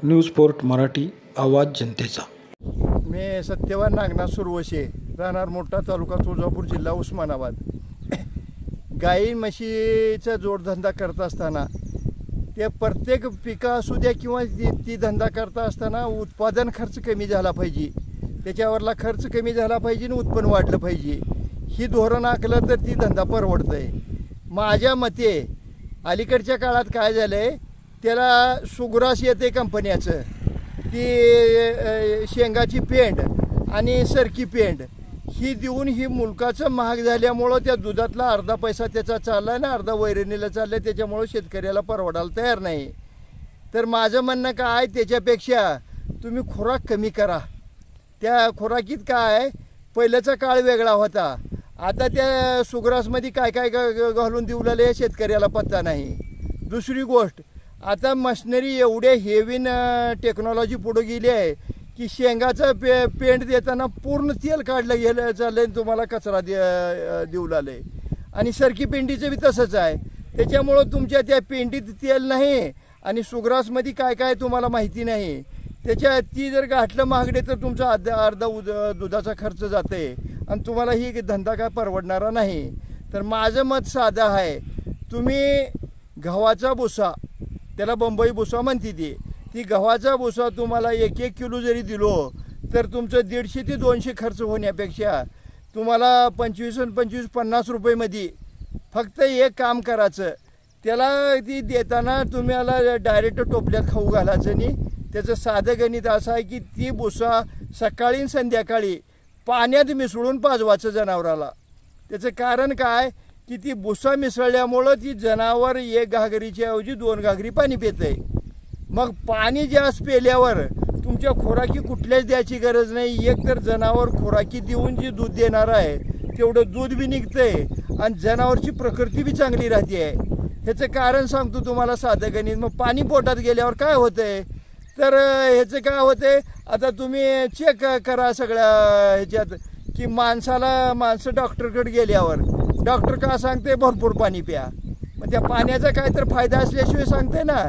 News port Marathi, आवाज जनतेचा। मी सत्यवान नागनाथ सुरवशे, राहणार मोठा, तालुका तुळजापूर, जिल्हा उस्मानाबाद। गाई म्हशीचा जोडधंदा करत असताना ते प्रत्येक पिका असू द्या किंवा ती धंदा करता असताना उत्पादन खर्च कमी झाला पाहिजे, त्याच्यावरला खर्च कमी झाला पाहिजे आणि उत्पन्न वाढलं पाहिजे। ही धोरण आखलं तर ती धंदा परवडतंय। माझ्या मते अलीकडच्या काळात काय झालंय, त्याला सुग्रास येते कंपन्याचं, ती शेंगाची पेंड आणि सरकी पेंड ही देऊन ही मुलकाचं महाग झाल्यामुळं त्या दुधातला अर्धा पैसा त्याचा चालला आहे ना अर्धा वैरणीला चालला आहे, त्याच्यामुळं शेतकऱ्याला परवडायला तयार नाही। तर माझं म्हणणं काय, त्याच्यापेक्षा तुम्ही खुराक कमी करा। त्या खुराकीत काय, पहिल्याचा काळ वेगळा होता, आता त्या सुग्रासमध्ये काय काय घालून देऊलाले हे शेतकऱ्याला पत्ता नाही। दुसरी गोष्ट, आता मशिनरी एवढे हेवीन टेक्नॉलॉजी पुढे गेली आहे की शेंगाचं पेंड देताना पूर्ण तेल काढलं गेलं चाललं, तुम्हाला कचरा देऊ लागले। आणि सरकी पेंडीचं बी तसंच आहे, त्याच्यामुळं तुमच्या त्या पेंडीत तेल नाही आणि सुग्रासमध्ये काय काय तुम्हाला माहिती नाही। त्याच्या ती जर गाठलं महागडे तर तुमचा अर्धा दुधाचा खर्च जाते आणि तुम्हाला ही धंदा काय परवडणारा नाही। तर माझं मत साधं आहे, तुम्ही गव्हाचा भुसा, त्याला बंबई भुसा म्हणते ती गव्हाचा भुसा तुम्हाला 1-1 किलो जरी दिलो तर तुमचं 150 ते 200 खर्च होण्यापेक्षा तुम्हाला 25-50 रुपयेमध्ये फक्त एक काम करायचं, त्याला ती देताना तुम्हाला डायरेक्ट टोपल्यात खाऊ घालायचं नाही। त्याचं साधं गणित असं आहे की ती भुसा सकाळी आणि संध्याकाळी पाण्यात मिसळून पाजवायचं जनावराला। त्याचं कारण काय की ती भुसा मिसळल्यामुळं ती जनावर 1 घागरीच्या ऐवजी 2 घागरी पाणी पितंय। मग पाणी जास्त पेल्यावर तुमच्या खोराकी कुठल्याच द्यायची गरज नाही। एक तर जनावर खोराकी देऊन जी दूध देणार आहे तेवढं दूध बी निघतंय आणि जनावरची प्रकृती बी चांगली राहते आहे। ह्याचं कारण सांगतो तुम्हाला साधं गणित। मग पाणी पोटात गेल्यावर काय होतंय, तर ह्याचं काय होतंय, आता तुम्ही चेक करा सगळ्या ह्याच्यात की माणसं डॉक्टरकडे गेल्यावर डॉक्टर का सांगते भरपूर पाणी प्या, मग त्या पाण्याचा काय तर फायदा असल्याशिवाय सांगते ना।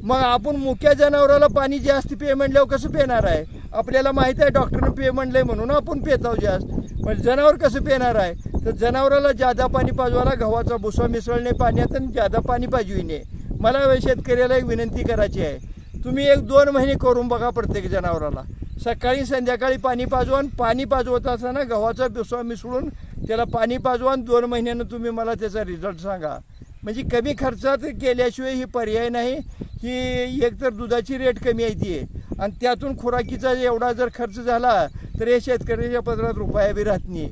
मग आपण मुक्या जनावराला पाणी जास्त पे म्हणल्यावर कसं पेणार आहे, आपल्याला माहीत आहे डॉक्टरनं पे म्हणलंय म्हणून आपण पेताव जास्त, पण जनावर कसं पेणार आहे। तर जनावराला जादा पाणी पाजवायला गव्हाचा भुसा मिसळणे पाण्यात आणि जादा पाणी पाजविणे। मला शेतकऱ्याला एक विनंती करायची आहे, तुम्ही 1-2 महिने करून बघा, प्रत्येक जनावराला सकाळी संध्याकाळी पाणी पाजवा, पाणी पाजवत असताना गव्हाचा भुसा मिसळून त्याला पाणी पाजवा, 2 महिन्यानं तुम्ही मला त्याचा रिझल्ट सांगा। म्हणजे कमी खर्चात केल्याशिवाय ही पर्याय नाही। ही एक तर दुधाची रेट कमी आहे आणि त्यातून खुराकीचा एवढा जर खर्च झाला तर हे शेतकऱ्याच्या पदरात रुपया बी राहत नाही।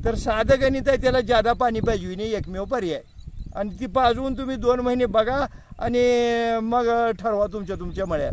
तर साधं गणित आहे, त्याला जादा पाणी पाजविणे एकमेव पर्याय, आणि ती पाजवून तुम्ही 2 महिने बघा आणि मग ठरवा तुमच्या मळ्यात।